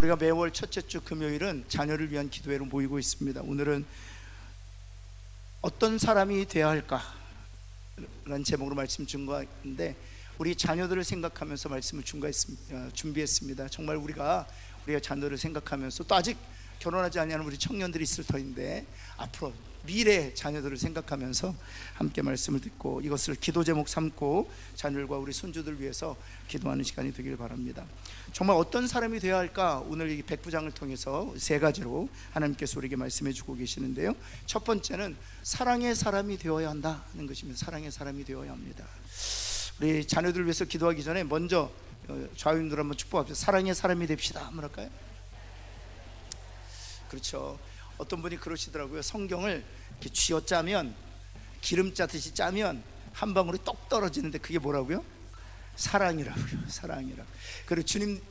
우리가 매월 첫째 주 금요일은 자녀를 위한 기도회로 모이고 있습니다. 오늘은 어떤 사람이 되어야 할까? 라는 제목으로 말씀 준비했는데, 우리 자녀들을 생각하면서 말씀을 준비했습니다. 정말 우리가 자녀를 생각하면서, 또 아직 결혼하지 않은 우리 청년들이 있을 터인데, 앞으로 미래 자녀들을 생각하면서 함께 말씀을 듣고 이것을 기도 제목 삼고 자녀들과 우리 손주들 위해서 기도하는 시간이 되길 바랍니다. 정말 어떤 사람이 되어야 할까? 오늘 이 백부장을 통해서 세 가지로 하나님께서 우리에게 말씀해 주고 계시는데요, 첫 번째는 사랑의 사람이 되어야 한다는 것입니다. 사랑의 사람이 되어야 합니다. 우리 자녀들을 위해서 기도하기 전에 먼저 좌우인들 한번 축복합시다. 사랑의 사람이 됩시다. 한번 할까요? 그렇죠. 어떤 분이 그러시더라고요. 성경을 이렇게 쥐어짜면, 기름 짜듯이 짜면 한 방울이 똑 떨어지는데 그게 뭐라고요? 사랑이라고요. 사랑이라고. 그리고 주님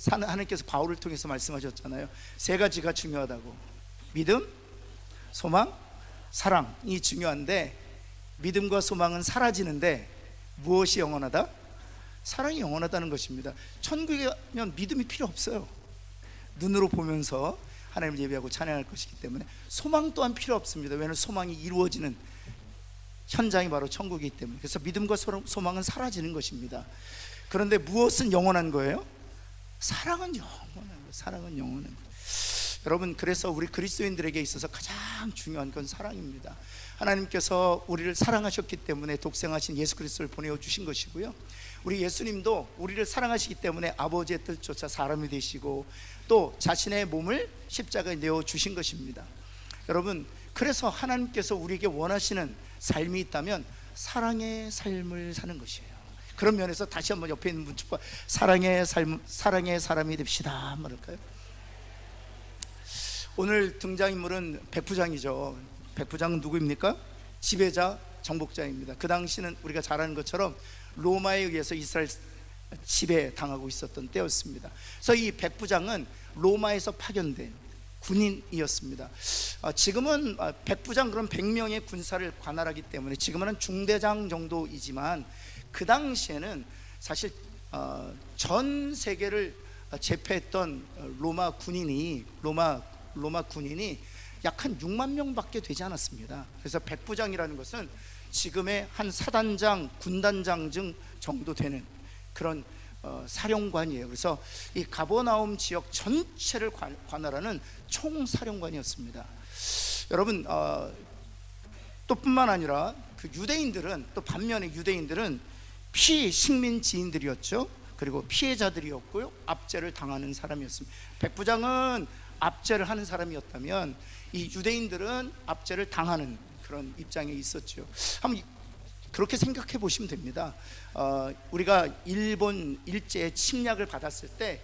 하나님께서 바울을 통해서 말씀하셨잖아요. 세 가지가 중요하다고. 믿음, 소망, 사랑이 중요한데, 믿음과 소망은 사라지는데 무엇이 영원하다? 사랑이 영원하다는 것입니다. 천국에 가면 믿음이 필요 없어요. 눈으로 보면서 하나님을 예배하고 찬양할 것이기 때문에 소망 또한 필요 없습니다. 왜냐하면 소망이 이루어지는 현장이 바로 천국이기 때문에. 그래서 믿음과 소망은 사라지는 것입니다. 그런데 무엇은 영원한 거예요? 사랑은 영원한 거예요. 사랑은 영원한 거예요. 여러분, 그래서 우리 그리스도인들에게 있어서 가장 중요한 건 사랑입니다. 하나님께서 우리를 사랑하셨기 때문에 독생하신 예수 그리스도를 보내주신 것이고요, 우리 예수님도 우리를 사랑하시기 때문에 아버지의 뜻조차 사람이 되시고 또 자신의 몸을 십자가에 내어주신 것입니다. 여러분, 그래서 하나님께서 우리에게 원하시는 삶이 있다면 사랑의 삶을 사는 것이에요. 그런 면에서 다시 한번 옆에 있는 분 축복, 사랑의 삶, 사랑의 사람이 됩시다 한번 할까요? 오늘 등장인물은 백부장이죠. 백부장은 누구입니까? 지배자, 정복자입니다. 그 당시는 우리가 잘 아는 것처럼 로마에 의해서 이스라엘 지배당하고 있었던 때였습니다. 그래서 이 백부장은 로마에서 파견된 군인이었습니다. 지금은 백부장, 그런 100명의 군사를 관할하기 때문에 지금은 중대장 정도이지만, 그 당시에는 사실 전 세계를 제패했던 로마 군인이 약 한 6만 명밖에 되지 않았습니다. 그래서 백부장이라는 것은 지금의 한 사단장, 군단장 정도 되는 그런 사령관이에요. 그래서 이 가버나움 지역 전체를 관할하는 총사령관이었습니다. 여러분, 또 뿐만 아니라 그 유대인들은, 또 반면에 유대인들은 피식민지인들이었죠. 그리고 피해자들이었고요, 압제를 당하는 사람이었습니다. 백부장은 압제를 하는 사람이었다면 이 유대인들은 압제를 당하는 그런 입장에 있었죠. 한번 그렇게 생각해 보시면 됩니다. 우리가 일본 일제의 침략을 받았을 때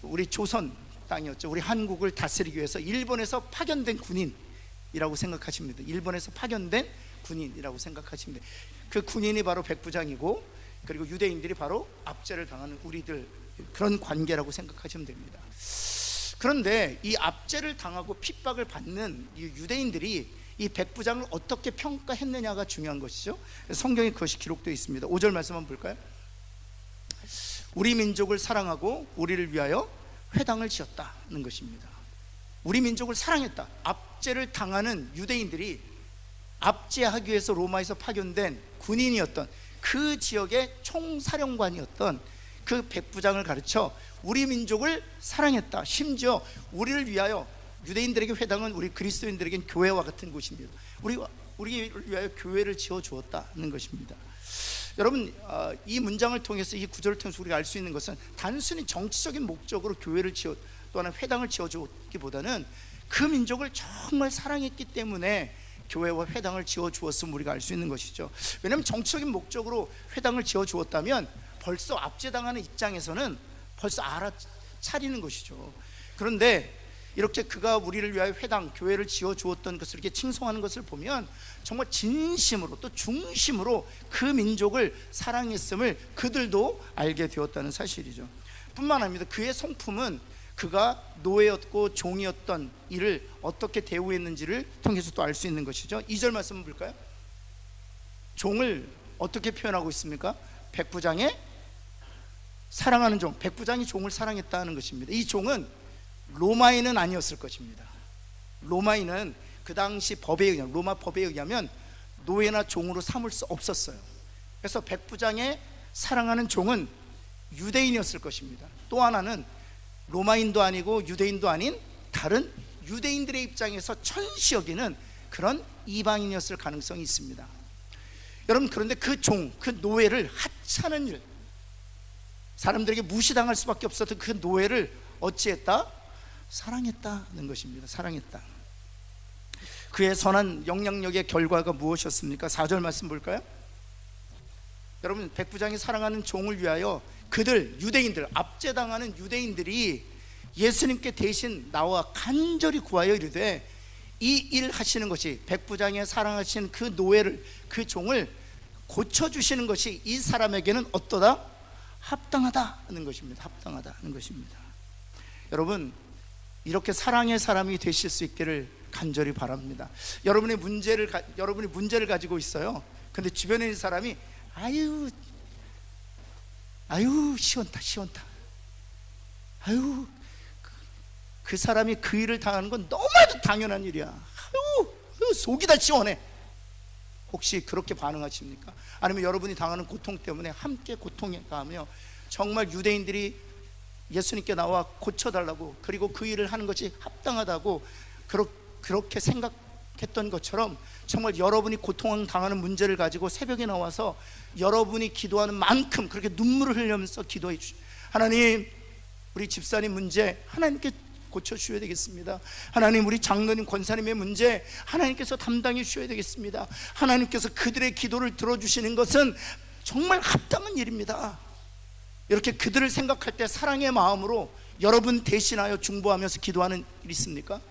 우리 조선 땅이었죠. 우리 한국을 다스리기 위해서 일본에서 파견된 군인이라고 생각하시면 됩니다. 일본에서 파견된 군인이라고 생각하시면 돼요. 그 군인이 바로 백부장이고, 그리고 유대인들이 바로 압제를 당하는 우리들, 그런 관계라고 생각하시면 됩니다. 그런데 이 압제를 당하고 핍박을 받는 이 유대인들이 이 백부장을 어떻게 평가했느냐가 중요한 것이죠. 성경에 그것이 기록되어 있습니다. 5절 말씀 한번 볼까요? 우리 민족을 사랑하고 우리를 위하여 회당을 지었다는 것입니다. 우리 민족을 사랑했다. 압제를 당하는 유대인들이 압제하기 위해서 로마에서 파견된 군인이었던 그 지역의 총사령관이었던 그 백부장을 가르쳐 우리 민족을 사랑했다. 심지어 우리를 위하여, 유대인들에게 회당은 우리 그리스도인들에겐 교회와 같은 곳입니다. 우리를 위하여 교회를 지어 주었다는 것입니다. 여러분, 이 문장을 통해서, 이 구절을 통해서 우리가 알 수 있는 것은 단순히 정치적인 목적으로 교회를 또는 회당을 지어 주었기보다는 그 민족을 정말 사랑했기 때문에 교회와 회당을 지어 주었음을 우리가 알 수 있는 것이죠. 왜냐하면 정치적인 목적으로 회당을 지어 주었다면 벌써 압제당하는 입장에서는 벌써 알아차리는 것이죠. 그런데 이렇게 그가 우리를 위하여 회당, 교회를 지어 주었던 것을 이렇게 칭송하는 것을 보면 정말 진심으로, 또 중심으로 그 민족을 사랑했음을 그들도 알게 되었다는 사실이죠. 뿐만 아니라 그의 성품은 그가 노예였고 종이었던 이를 어떻게 대우했는지를 통해서 또 알 수 있는 것이죠. 2절 말씀 볼까요? 종을 어떻게 표현하고 있습니까? 백부장의 사랑하는 종, 백부장이 종을 사랑했다는 것입니다. 이 종은 로마인은 아니었을 것입니다. 로마인은 그 당시 법에 의하면, 로마 법에 의하면 노예나 종으로 삼을 수 없었어요. 그래서 백부장의 사랑하는 종은 유대인이었을 것입니다. 또 하나는 로마인도 아니고 유대인도 아닌 다른 유대인들의 입장에서 천시 여기는 그런 이방인이었을 가능성이 있습니다. 여러분, 그런데 그 종, 그 노예를 하찮은 일, 사람들에게 무시당할 수밖에 없었던 그 노예를 어찌했다? 사랑했다는 것입니다. 사랑했다. 그의 선한 영향력의 결과가 무엇이었습니까? 4절 말씀 볼까요? 여러분, 백부장이 사랑하는 종을 위하여 그들, 유대인들, 압제당하는 유대인들이 예수님께 대신 나와 간절히 구하여 이르되, 이 일 하시는 것이, 백부장의 사랑하시는 그 노예를, 그 종을 고쳐주시는 것이 이 사람에게는 어떠다? 합당하다는 것입니다. 합당하다는 것입니다. 여러분, 이렇게 사랑의 사람이 되실 수 있기를 간절히 바랍니다. 여러분이 문제를 가지고 있어요. 근데 주변에 있는 사람이 아유 시원타 아유, 그 사람이 그 일을 당하는 건 너무나도 당연한 일이야. 아유, 속이 다 시원해. 혹시 그렇게 반응하십니까? 아니면 여러분이 당하는 고통 때문에 함께 고통에 가하며 정말 유대인들이 예수님께 나와 고쳐달라고, 그리고 그 일을 하는 것이 합당하다고 그렇게 생각했던 것처럼, 정말 여러분이 고통당하는 문제를 가지고 새벽에 나와서 여러분이 기도하는 만큼 그렇게 눈물을 흘리면서 기도해 주시오. 하나님, 우리 집사님 문제 하나님께 고쳐주셔야 되겠습니다. 하나님, 우리 장로님, 권사님의 문제 하나님께서 담당해 주셔야 되겠습니다. 하나님께서 그들의 기도를 들어주시는 것은 정말 합당한 일입니다. 이렇게 그들을 생각할 때 사랑의 마음으로 여러분 대신하여 중보하면서 기도하는 일이 있습니까?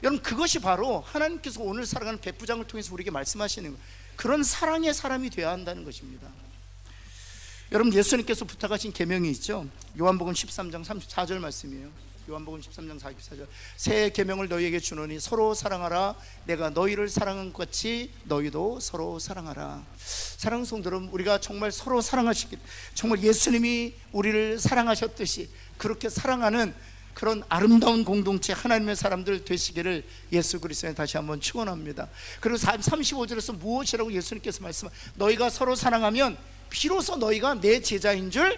여러분, 그것이 바로 하나님께서 오늘 살아가는 백부장을 통해서 우리에게 말씀하시는 그런 사랑의 사람이 되어야 한다는 것입니다. 여러분, 예수님께서 부탁하신 계명이 있죠. 요한복음 13장 34절 말씀이에요. 요한복음 13장 44절. 새 계명을 너희에게 주노니 서로 사랑하라. 내가 너희를 사랑한 것 같이 너희도 서로 사랑하라. 사랑하는 성도 여러분, 우리가 정말 서로 사랑하시길, 정말 예수님이 우리를 사랑하셨듯이 그렇게 사랑하는 그런 아름다운 공동체, 하나님의 사람들 되시기를 예수 그리스도에 다시 한번 축원합니다. 그리고 35절에서 무엇이라고 예수님께서 말씀하시면, 너희가 서로 사랑하면 비로소 너희가 내 제자인 줄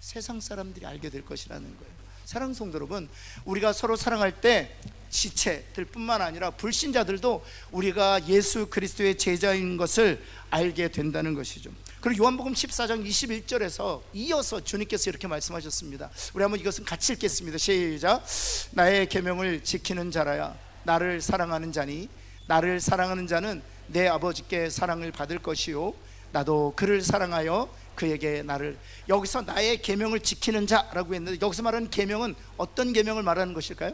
세상 사람들이 알게 될 것이라는 거예요. 사랑하는 성도 여러분, 우리가 서로 사랑할 때 지체들 뿐만 아니라 불신자들도 우리가 예수 그리스도의 제자인 것을 알게 된다는 것이죠. 그리고 요한복음 14장 21절에서 이어서 주님께서 이렇게 말씀하셨습니다. 우리 한번 이것은 같이 읽겠습니다. 시작. 나의 계명을 지키는 자라야 나를 사랑하는 자니, 나를 사랑하는 자는 내 아버지께 사랑을 받을 것이요 나도 그를 사랑하여 그에게 나를. 여기서 나의 계명을 지키는 자라고 했는데, 여기서 말하는 계명은 어떤 계명을 말하는 것일까요?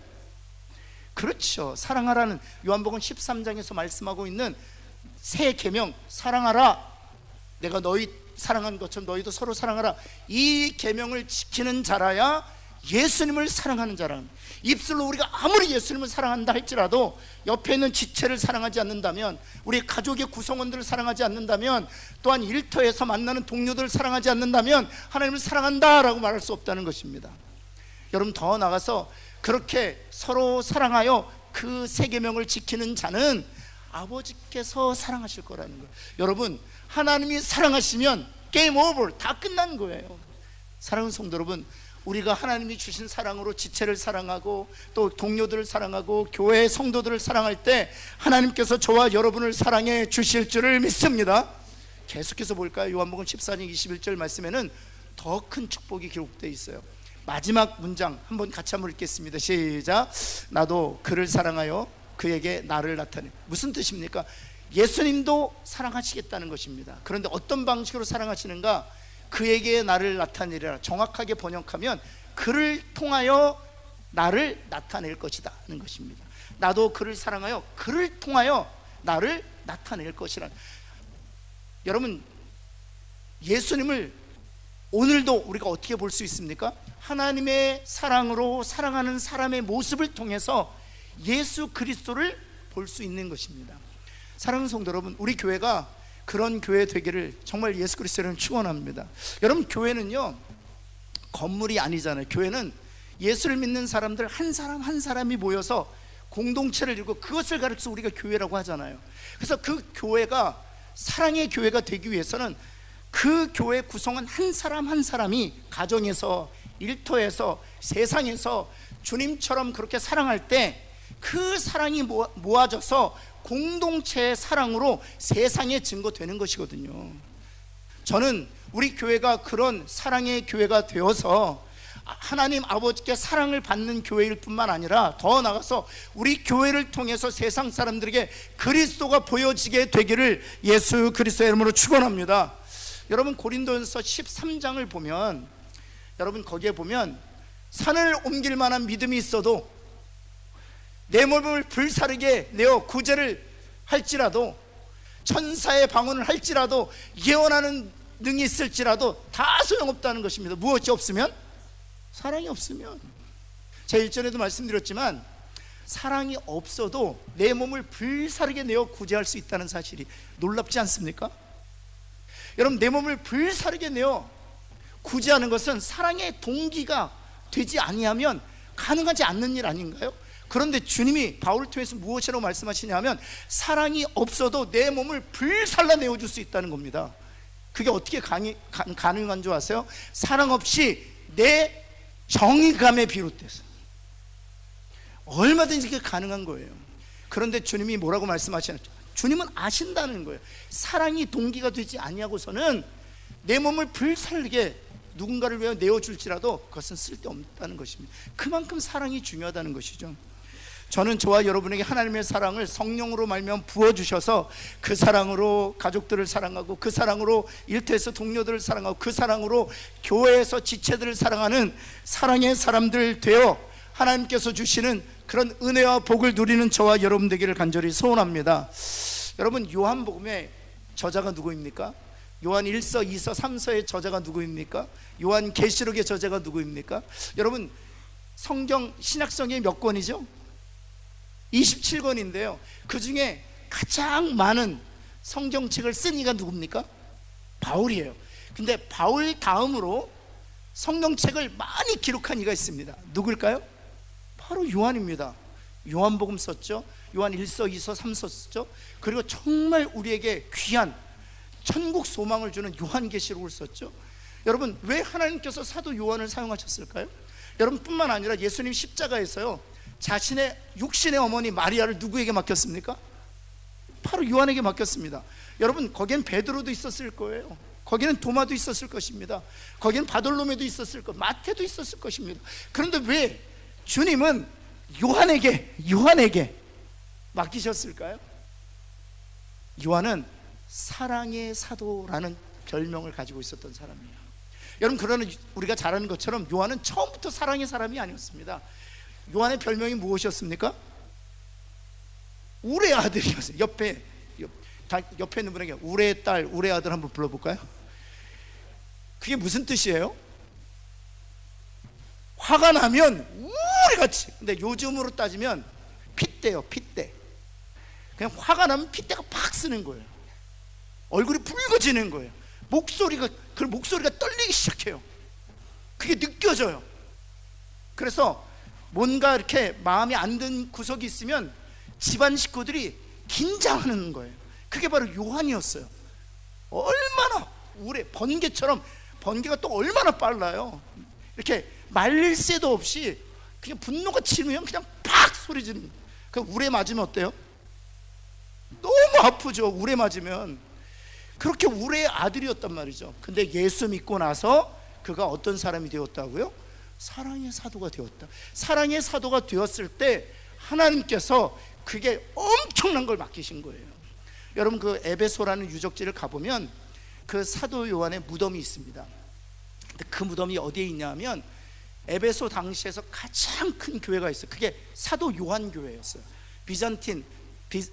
그렇죠, 사랑하라는 요한복음 13장에서 말씀하고 있는 새 계명, 사랑하라. 내가 너희 사랑한 것처럼 너희도 서로 사랑하라. 이 계명을 지키는 자라야 예수님을 사랑하는 자라는. 입술로 우리가 아무리 예수님을 사랑한다 할지라도 옆에 있는 지체를 사랑하지 않는다면, 우리 가족의 구성원들을 사랑하지 않는다면, 또한 일터에서 만나는 동료들을 사랑하지 않는다면 하나님을 사랑한다라고 말할 수 없다는 것입니다. 여러분, 더 나아가서 그렇게 서로 사랑하여 그 새 계명을 지키는 자는 아버지께서 사랑하실 거라는 거예요. 여러분, 하나님이 사랑하시면 게임 오버, 다 끝난 거예요. 사랑하는 성도 여러분, 우리가 하나님이 주신 사랑으로 지체를 사랑하고 또 동료들을 사랑하고 교회 성도들을 사랑할 때 하나님께서 저와 여러분을 사랑해 주실 줄을 믿습니다. 계속해서 볼까요? 요한복음 14장 21절 말씀에는 더 큰 축복이 기록되어 있어요. 마지막 문장 한번 같이 한번 읽겠습니다. 시작. 나도 그를 사랑하여 그에게 나를 나타내. 무슨 뜻입니까? 예수님도 사랑하시겠다는 것입니다. 그런데 어떤 방식으로 사랑하시는가? 그에게 나를 나타내리라. 정확하게 번역하면 그를 통하여 나를 나타낼 것이다 는 것입니다. 나도 그를 사랑하여 그를 통하여 나를 나타낼 것이라는. 여러분, 예수님을 오늘도 우리가 어떻게 볼 수 있습니까? 하나님의 사랑으로 사랑하는 사람의 모습을 통해서 예수 그리스도를 볼 수 있는 것입니다. 사랑하는 성도 여러분, 우리 교회가 그런 교회 되기를 정말 예수 그리스도를 축원합니다. 여러분, 교회는요 건물이 아니잖아요. 교회는 예수를 믿는 사람들 한 사람 한 사람이 모여서 공동체를 이루고 그것을 가르쳐서 우리가 교회라고 하잖아요. 그래서 그 교회가 사랑의 교회가 되기 위해서는 그 교회 구성원 한 사람 한 사람이 가정에서, 일터에서, 세상에서 주님처럼 그렇게 사랑할 때 그 사랑이 모아져서 공동체의 사랑으로 세상에 증거되는 것이거든요. 저는 우리 교회가 그런 사랑의 교회가 되어서 하나님 아버지께 사랑을 받는 교회일 뿐만 아니라 더 나아가서 우리 교회를 통해서 세상 사람들에게 그리스도가 보여지게 되기를 예수 그리스도의 이름으로 축원합니다. 여러분 고린도전서 13장을 보면, 여러분 거기에 보면 산을 옮길 만한 믿음이 있어도 내 몸을 불사르게 내어 구제를 할지라도, 천사의 방언을 할지라도, 예언하는 능이 있을지라도 다 소용없다는 것입니다. 무엇이 없으면? 사랑이 없으면. 제가 일전에도 말씀드렸지만 사랑이 없어도 내 몸을 불사르게 내어 구제할 수 있다는 사실이 놀랍지 않습니까? 여러분, 내 몸을 불사르게 내어 구제하는 것은 사랑의 동기가 되지 아니하면 가능하지 않는 일 아닌가요? 그런데 주님이 바울을 통해서 무엇이라고 말씀하시냐면 사랑이 없어도 내 몸을 불살라 내어줄 수 있다는 겁니다. 그게 어떻게 가능한 줄 아세요? 사랑 없이 내 정의감에 비롯돼서 얼마든지 그게 가능한 거예요. 그런데 주님이 뭐라고 말씀하시나요? 주님은 아신다는 거예요. 사랑이 동기가 되지 아니하고서는 내 몸을 불살게 누군가를 위해 내어줄지라도 그것은 쓸데없다는 것입니다. 그만큼 사랑이 중요하다는 것이죠. 저는 저와 여러분에게 하나님의 사랑을 성령으로 말미암아 부어주셔서 그 사랑으로 가족들을 사랑하고, 그 사랑으로 일터에서 동료들을 사랑하고, 그 사랑으로 교회에서 지체들을 사랑하는 사랑의 사람들 되어 하나님께서 주시는 그런 은혜와 복을 누리는 저와 여러분 되기를 간절히 소원합니다. 여러분, 요한복음의 저자가 누구입니까? 요한 1서, 2서, 3서의 저자가 누구입니까? 요한 계시록의 저자가 누구입니까? 여러분, 성경 신약성경이 몇 권이죠? 27권인데요 그 중에 가장 많은 성경책을 쓴 이가 누굽니까? 바울이에요. 근데 바울 다음으로 성경책을 많이 기록한 이가 있습니다. 누굴까요? 바로 요한입니다. 요한복음 썼죠. 요한 1서, 2서, 3서 썼죠. 그리고 정말 우리에게 귀한 천국 소망을 주는 요한계시록을 썼죠. 여러분, 왜 하나님께서 사도 요한을 사용하셨을까요? 여러분, 뿐만 아니라 예수님 십자가에서요 자신의 육신의 어머니 마리아를 누구에게 맡겼습니까? 바로 요한에게 맡겼습니다. 여러분, 거기엔 베드로도 있었을 거예요. 거기는 도마도 있었을 것입니다. 거기는 바돌로메도 있었을 것, 마태도 있었을 것입니다. 그런데 왜 주님은 요한에게 맡기셨을까요? 요한은 사랑의 사도라는 별명을 가지고 있었던 사람이에요. 여러분, 그러나 우리가 잘 아는 것처럼 요한은 처음부터 사랑의 사람이 아니었습니다. 요한의 별명이 무엇이었습니까? 우레 아들이었어요. 옆에 있는 분에게 우레의 딸, 우레 아들 한번 불러볼까요? 그게 무슨 뜻이에요? 화가 나면 우레같이. 근데 요즘으로 따지면 핏대요, 핏대. 그냥 화가 나면 핏대가 팍 쓰는 거예요. 얼굴이 붉어지는 거예요. 목소리가 떨리기 시작해요. 그게 느껴져요. 그래서 뭔가 이렇게 마음에 안 든 구석이 있으면 집안 식구들이 긴장하는 거예요. 그게 바로 요한이었어요. 얼마나 번개처럼, 번개가 또 얼마나 빨라요. 이렇게 말릴 새도 없이 그냥 분노가 치면 그냥 팍 소리 지르는. 그 우레 맞으면 어때요? 너무 아프죠. 우레 맞으면. 그렇게 우레의 아들이었단 말이죠. 근데 예수 믿고 나서 그가 어떤 사람이 되었다고요? 사랑의 사도가 되었다. 사랑의 사도가 되었을 때 하나님께서 그게 엄청난 걸 맡기신 거예요. 여러분, 그 에베소라는 유적지를 가보면 그 사도 요한의 무덤이 있습니다. 근데 그 무덤이 어디에 있냐면 에베소 당시에서 가장 큰 교회가 있어요. 그게 사도 요한 교회였어요. 비잔틴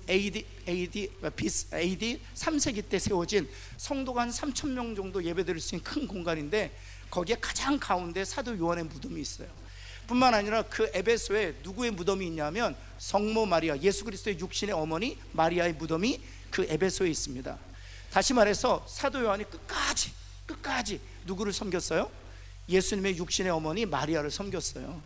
AD 3세기 때 세워진 성도가 한 3,000명 정도 예배드릴 수 있는 큰 공간인데 거기에 가장 가운데 사도 요한의 무덤이 있어요. 뿐만 아니라 그 에베소에 누구의 무덤이 있냐면 성모 마리아, 예수 그리스도의 육신의 어머니 마리아의 무덤이 그 에베소에 있습니다. 다시 말해서 사도 요한이 끝까지 누구를 섬겼어요? 예수님의 육신의 어머니 마리아를 섬겼어요.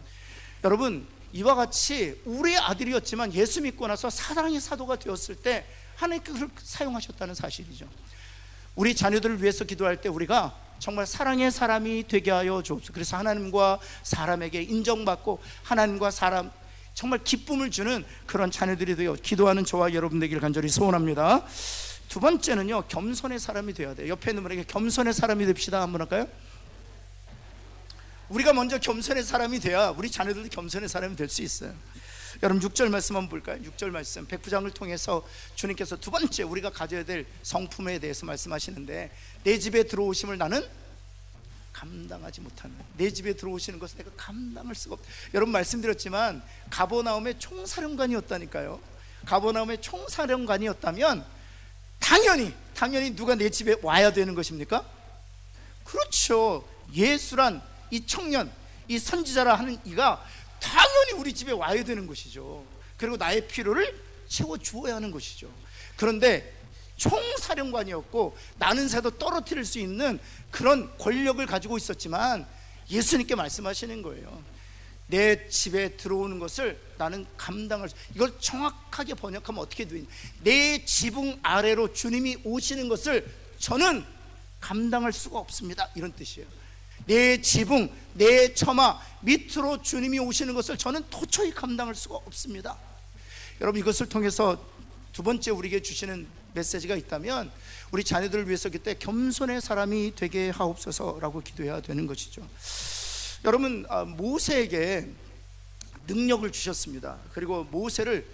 여러분, 이와 같이 우리의 아들이었지만 예수 믿고 나서 사랑의 사도가 되었을 때 하나님께서 그를 사용하셨다는 사실이죠. 우리 자녀들을 위해서 기도할 때 우리가 정말 사랑의 사람이 되게 하여 주옵소서. 그래서 하나님과 사람에게 인정받고 하나님과 사람 정말 기쁨을 주는 그런 자녀들이 되어 기도하는 저와 여러분 되기를 간절히 소원합니다. 두 번째는요, 겸손의 사람이 되어야 돼요. 옆에 있는 분에게 겸손의 사람이 됩시다 한번 할까요? 우리가 먼저 겸손의 사람이 돼야 우리 자녀들도 겸손의 사람이 될 수 있어요. 여러분 6절 말씀 한번 볼까요? 6절 말씀, 백부장을 통해서 주님께서 두 번째 우리가 가져야 될 성품에 대해서 말씀하시는데, 내 집에 들어오심을 나는 감당하지 못하는, 내 집에 들어오시는 것을 내가 감당할 수가 없다. 여러분 말씀드렸지만 가버나움의 총사령관이었다니까요. 가버나움의 총사령관이었다면 당연히 누가 내 집에 와야 되는 것입니까? 그렇죠. 예수란 이 청년, 이 선지자라 하는 이가 당연히 우리 집에 와야 되는 것이죠. 그리고 나의 필요를 채워주어야 하는 것이죠. 그런데 총사령관이었고 나는 새도 떨어뜨릴 수 있는 그런 권력을 가지고 있었지만 예수님께 말씀하시는 거예요. 내 집에 들어오는 것을 나는 감당할 수, 이걸 정확하게 번역하면 어떻게 되냐, 내 지붕 아래로 주님이 오시는 것을 저는 감당할 수가 없습니다, 이런 뜻이에요. 내 지붕, 내 처마 밑으로 주님이 오시는 것을 저는 도저히 감당할 수가 없습니다. 여러분, 이것을 통해서 두 번째 우리에게 주시는 메시지가 있다면 우리 자녀들을 위해서 그때 겸손의 사람이 되게 하옵소서라고 기도해야 되는 것이죠. 여러분, 모세에게 능력을 주셨습니다. 그리고 모세를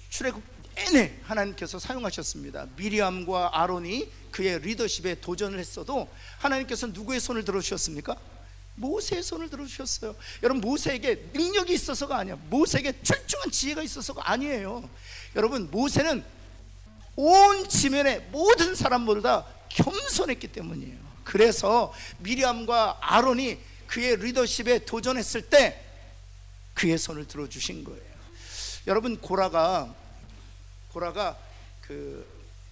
출애굽 내내 하나님께서 사용하셨습니다. 미리암과 아론이 그의 리더십에 도전을 했어도 하나님께서 누구의 손을 들어주셨습니까? 모세의 손을 들어주셨어요. 여러분, 모세에게 능력이 있어서가 아니야, 모세에게 출중한 지혜가 있어서가 아니에요. 여러분, 모세는 온 지면의 모든 사람보다 겸손했기 때문이에요. 그래서 미리암과 아론이 그의 리더십에 도전했을 때 그의 손을 들어주신 거예요. 여러분,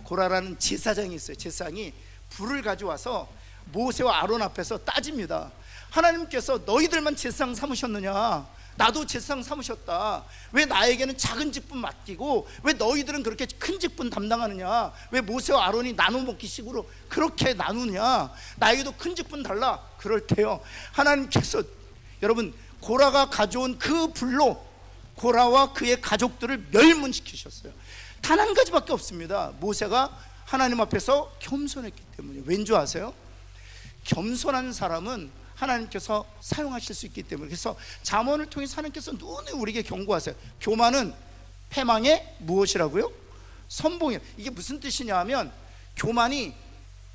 고라라는 제사장이 있어요. 제사장이 불을 가져와서 모세와 아론 앞에서 따집니다. 하나님께서 너희들만 제사장 삼으셨느냐, 나도 제사장 삼으셨다. 왜 나에게는 작은 직분 맡기고 왜 너희들은 그렇게 큰 직분 담당하느냐, 왜 모세와 아론이 나눠 먹기 식으로 그렇게 나누냐, 나에게도 큰 직분 달라. 그럴 때요, 하나님께서 여러분 고라가 가져온 그 불로 고라와 그의 가족들을 멸문시키셨어요. 단 한 가지밖에 없습니다. 모세가 하나님 앞에서 겸손했기 때문에. 왠지 아세요? 겸손한 사람은 하나님께서 사용하실 수 있기 때문에. 그래서 잠언을 통해서 하나님께서 눈에 우리에게 경고하세요. 교만은 패망의 무엇이라고요? 선봉이에요. 이게 무슨 뜻이냐 하면 교만이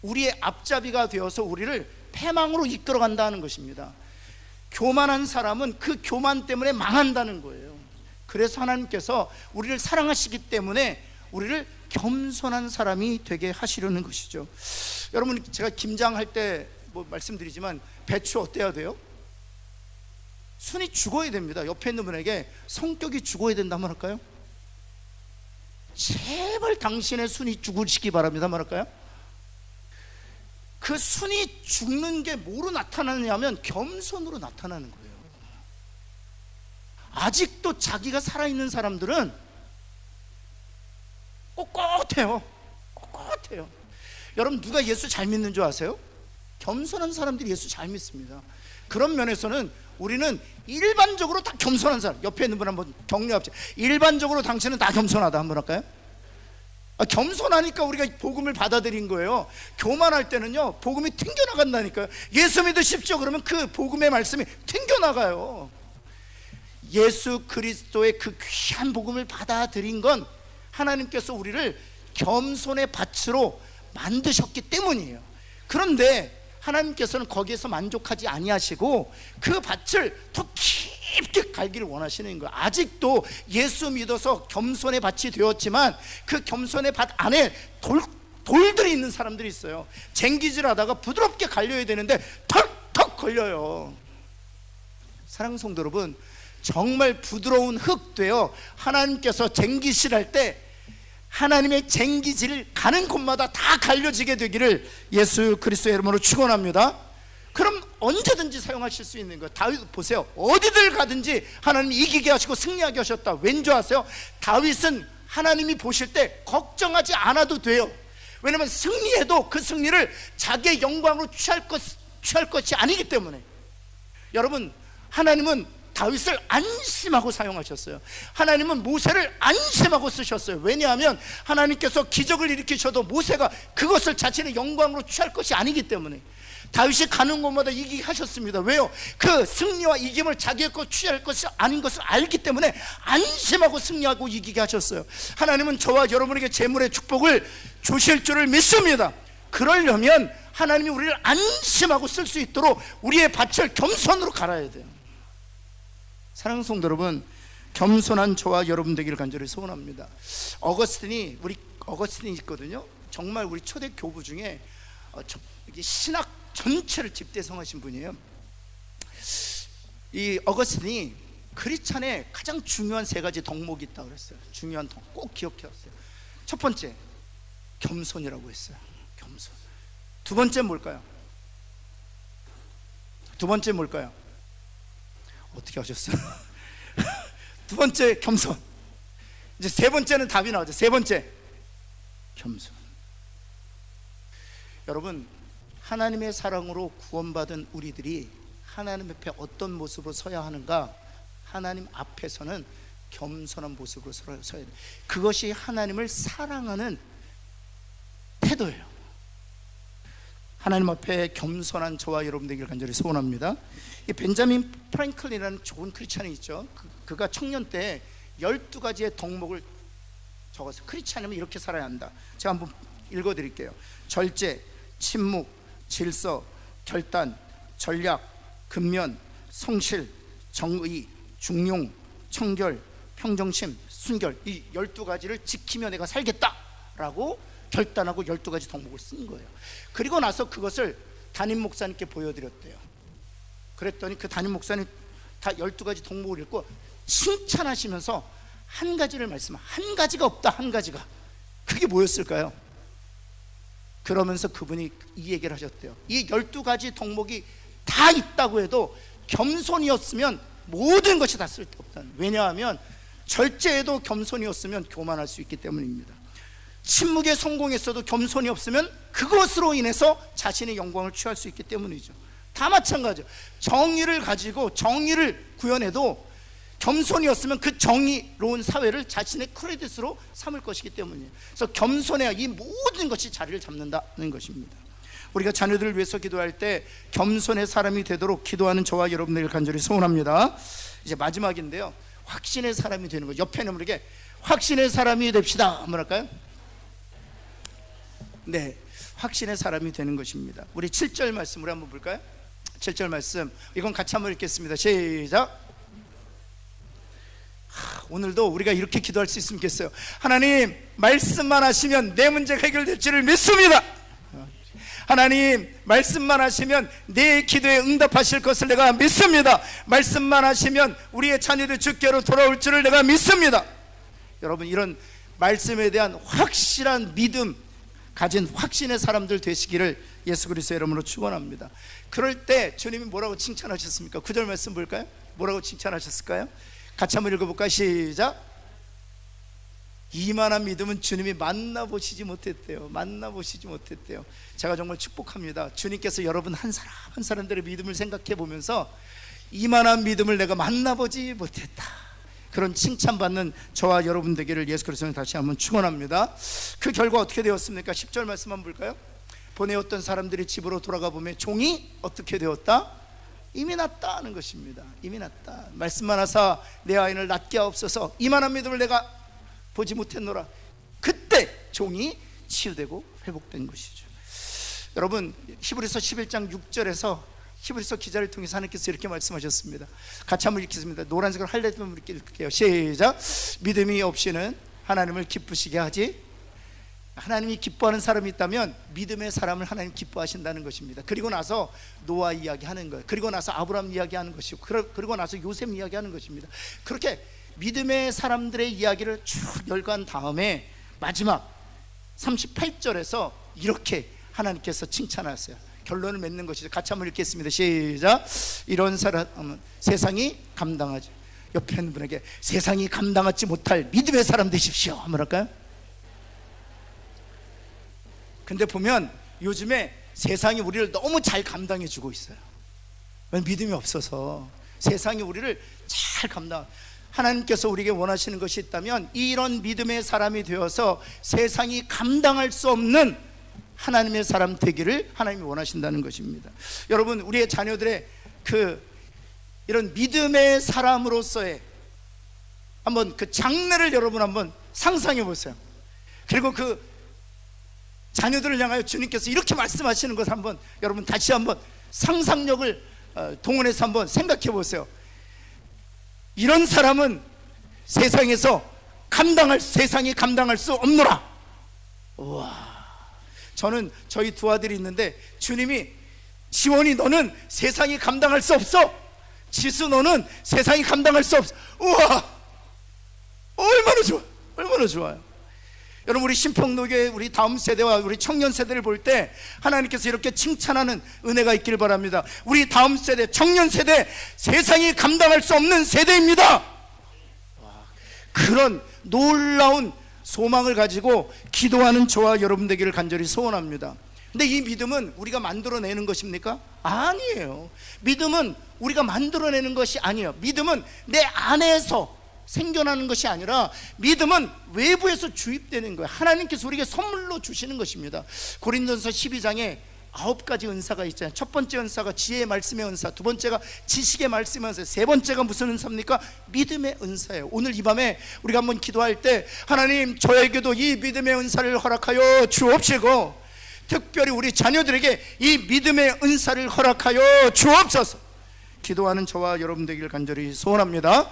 우리의 앞잡이가 되어서 우리를 패망으로 이끌어간다는 것입니다. 교만한 사람은 그 교만 때문에 망한다는 거예요. 그래서 하나님께서 우리를 사랑하시기 때문에 우리를 겸손한 사람이 되게 하시려는 것이죠. 여러분, 제가 김장할 때 말씀드리지만 배추 어때야 돼요? 순이 죽어야 됩니다. 옆에 있는 분에게 성격이 죽어야 된다면 할까요? 제발 당신의 순이 죽으시기 바랍니다 말할까요? 그 순이 죽는 게 뭐로 나타나느냐면 겸손으로 나타나는 거예요. 아직도 자기가 살아있는 사람들은 꼿꼿해요. 여러분, 누가 예수 잘 믿는 줄 아세요? 겸손한 사람들이 예수 잘 믿습니다. 그런 면에서는 우리는 일반적으로 다 겸손한 사람. 옆에 있는 분 한번 격려합시다. 일반적으로 당신은 다 겸손하다 한번 할까요? 겸손하니까 우리가 복음을 받아들인 거예요. 교만할 때는요, 복음이 튕겨나간다니까요. 예수 믿으십시오 그러면 그 복음의 말씀이 튕겨나가요. 예수 그리스도의 그 귀한 복음을 받아들인 건 하나님께서 우리를 겸손의 밭으로 만드셨기 때문이에요. 그런데 하나님께서는 거기에서 만족하지 아니하시고 그 밭을 더 깊게 갈기를 원하시는 거예요. 아직도 예수 믿어서 겸손의 밭이 되었지만 그 겸손의 밭 안에 돌들이 있는 사람들이 있어요. 쟁기질 하다가 부드럽게 갈려야 되는데 턱턱 걸려요. 사랑하는 성도 여러분, 정말 부드러운 흙 되어 하나님께서 쟁기실할 때 하나님의 쟁기질 가는 곳마다 다 갈려지게 되기를 예수 그리스도의 이름으로 축원합니다. 그럼 언제든지 사용하실 수 있는 거예요. 다윗 보세요. 어디들 가든지 하나님이 이기게 하시고 승리하게 하셨다. 왠지 아세요? 다윗은 하나님이 보실 때 걱정하지 않아도 돼요. 왜냐하면 승리해도 그 승리를 자기의 영광으로 취할 것이 아니기 때문에. 여러분, 하나님은 다윗을 안심하고 사용하셨어요. 하나님은 모세를 안심하고 쓰셨어요. 왜냐하면 하나님께서 기적을 일으키셔도 모세가 그것을 자신의 영광으로 취할 것이 아니기 때문에. 다윗이 가는 곳마다 이기게 하셨습니다. 왜요? 그 승리와 이김을 자기의 것 취할 것이 아닌 것을 알기 때문에 안심하고 승리하고 이기게 하셨어요. 하나님은 저와 여러분에게 재물의 축복을 주실 줄을 믿습니다. 그러려면 하나님이 우리를 안심하고 쓸 수 있도록 우리의 밭을 겸손으로 갈아야 돼요. 사랑하는 성도 여러분, 겸손한 저와 여러분 되기를 간절히 소원합니다. 어거스틴이 있거든요. 정말 우리 초대 교부 중에 신학 전체를 집대성하신 분이에요. 이 어거스틴이 크리스찬의 가장 중요한 세 가지 덕목이 있다고 그랬어요. 중요한 덕목 꼭 기억해왔어요. 첫 번째, 겸손이라고 했어요. 겸손. 두 번째 뭘까요? 어떻게 하셨어요? 두 번째 겸손. 이제 세 번째는 답이 나오죠. 세 번째 겸손. 여러분, 하나님의 사랑으로 구원받은 우리들이 하나님 앞에 어떤 모습으로 서야 하는가? 하나님 앞에서는 겸손한 모습으로 서야 돼요. 그것이 하나님을 사랑하는 태도예요. 하나님 앞에 겸손한 저와 여러분 되기를 간절히 소원합니다. 이 벤자민 프랭클린이라는 좋은 크리스찬이 있죠. 그가 청년 때 12가지의 덕목을 적어서 크리스찬이면 이렇게 살아야 한다. 제가 한번 읽어드릴게요. 절제, 침묵, 질서, 결단, 전략, 근면, 성실, 정의, 중용, 청결, 평정심, 순결. 이 12가지를 지키며 내가 살겠다라고 결단하고 12가지 덕목을 쓴 거예요. 그리고 나서 그것을 담임 목사님께 보여드렸대요. 그랬더니 그 담임 목사님 다 12가지 덕목을 읽고 칭찬하시면서 한 가지를 한 가지가 없다. 한 가지가. 그게 뭐였을까요? 그러면서 그분이 이 얘기를 하셨대요. 이 12가지 덕목이 다 있다고 해도 겸손이었으면 모든 것이 다 쓸데없다는. 왜냐하면 절제에도 겸손이었으면 교만할 수 있기 때문입니다. 침묵에 성공했어도 겸손이 없으면 그것으로 인해서 자신의 영광을 취할 수 있기 때문이죠. 다 마찬가지죠. 정의를 가지고 정의를 구현해도 겸손이었으면 그 정의로운 사회를 자신의 크레딧으로 삼을 것이기 때문이에요. 그래서 겸손해야 이 모든 것이 자리를 잡는다는 것입니다. 우리가 자녀들을 위해서 기도할 때 겸손의 사람이 되도록 기도하는 저와 여러분들을 간절히 소원합니다. 이제 마지막인데요, 확신의 사람이 되는 거죠. 옆에 있는 분에게 확신의 사람이 됩시다 한번 할까요? 네, 확신의 사람이 되는 것입니다. 우리 7절 말씀 우리 한번 볼까요? 7절 말씀, 이건 같이 한번 읽겠습니다. 시작. 오늘도 우리가 이렇게 기도할 수 있으면 좋겠어요. 하나님, 말씀만 하시면 내 문제가 해결될 줄을 믿습니다. 하나님, 말씀만 하시면 내 기도에 응답하실 것을 내가 믿습니다. 말씀만 하시면 우리의 자녀들 주께로 돌아올 줄을 내가 믿습니다. 여러분, 이런 말씀에 대한 확실한 믿음 가진 확신의 사람들 되시기를 예수 그리스도의 이름으로 축원합니다. 그럴 때 주님이 뭐라고 칭찬하셨습니까? 9절 말씀 볼까요? 뭐라고 칭찬하셨을까요? 같이 한번 읽어볼까요? 시작. 이만한 믿음은 주님이 만나보시지 못했대요. 제가 정말 축복합니다. 주님께서 여러분 한 사람 한 사람들의 믿음을 생각해 보면서 이만한 믿음을 내가 만나보지 못했다, 그런 칭찬받는 저와 여러분 되기를 예수 그리스도는 다시 한번 축원합니다. 그 결과 어떻게 되었습니까? 10절 말씀 한번 볼까요? 보내었던 사람들이 집으로 돌아가 보면 종이 어떻게 되었다? 이미 났다는 것입니다. 이미 났다. 말씀만 하사 내 아이를 낫게 하옵소서. 이만한 믿음을 내가 보지 못했노라. 그때 종이 치유되고 회복된 것이죠. 여러분, 히브리서 11장 6절에서 히브리서 기자를 통해서 하나님께서 이렇게 말씀하셨습니다. 같이 한번 읽겠습니다. 노란색으로 하이라이트만 이렇게 읽을게요. 시작. 믿음이 없이는 하나님을 기쁘시게 하지. 하나님이 기뻐하는 사람이 있다면 믿음의 사람을 하나님 기뻐하신다는 것입니다. 그리고 나서 노아 이야기하는 거예요. 그리고 나서 아브라함 이야기하는 것이고, 그리고 나서 요셉 이야기하는 것입니다. 그렇게 믿음의 사람들의 이야기를 쭉 열간 다음에 마지막 38절에서 이렇게 하나님께서 칭찬하셨어요. 결론을 맺는 것이죠. 같이 한번 읽겠습니다. 시작. 이런 사람은 세상이 감당하지, 옆에 있는 분에게 세상이 감당하지 못할 믿음의 사람 되십시오 한번 할까요? 근데 보면 요즘에 세상이 우리를 너무 잘 감당해 주고 있어요. 왜? 믿음이 없어서. 세상이 우리를 잘 감당. 하나님께서 우리에게 원하시는 것이 있다면 이런 믿음의 사람이 되어서 세상이 감당할 수 없는 하나님의 사람 되기를 하나님이 원하신다는 것입니다. 여러분, 우리의 자녀들의 이런 믿음의 사람으로서의 한번 그 장래를 여러분 한번 상상해 보세요. 그리고 그 자녀들을 향하여 주님께서 이렇게 말씀하시는 것을 한번 여러분 다시 한번 상상력을 동원해서 한번 생각해 보세요. 이런 사람은 세상에서 세상이 감당할 수 없노라. 우와. 저는 저희 두 아들이 있는데 주님이 지원이 너는 세상이 감당할 수 없어. 지수 너는 세상이 감당할 수 없어. 우와, 얼마나 좋아, 얼마나 좋아요. 여러분, 우리 신평로교회 우리 다음 세대와 우리 청년 세대를 볼 때 하나님께서 이렇게 칭찬하는 은혜가 있길 바랍니다. 우리 다음 세대, 청년 세대, 세상이 감당할 수 없는 세대입니다. 그런 놀라운 소망을 가지고 기도하는 저와 여러분 되기를 간절히 소원합니다. 근데 이 믿음은 우리가 만들어내는 것입니까? 아니에요. 믿음은 우리가 만들어내는 것이 아니에요. 믿음은 내 안에서 생겨나는 것이 아니라 믿음은 외부에서 주입되는 거예요. 하나님께서 우리에게 선물로 주시는 것입니다. 고린도전서 12장에 9가지 은사가 있잖아요. 첫 번째 은사가 지혜의 말씀의 은사, 두 번째가 지식의 말씀의 은사, 세 번째가 무슨 은사입니까? 믿음의 은사예요. 오늘 이 밤에 우리가 한번 기도할 때 하나님, 저에게도 이 믿음의 은사를 허락하여 주옵시고 특별히 우리 자녀들에게 이 믿음의 은사를 허락하여 주옵소서. 기도하는 저와 여러분 되기를 간절히 소원합니다.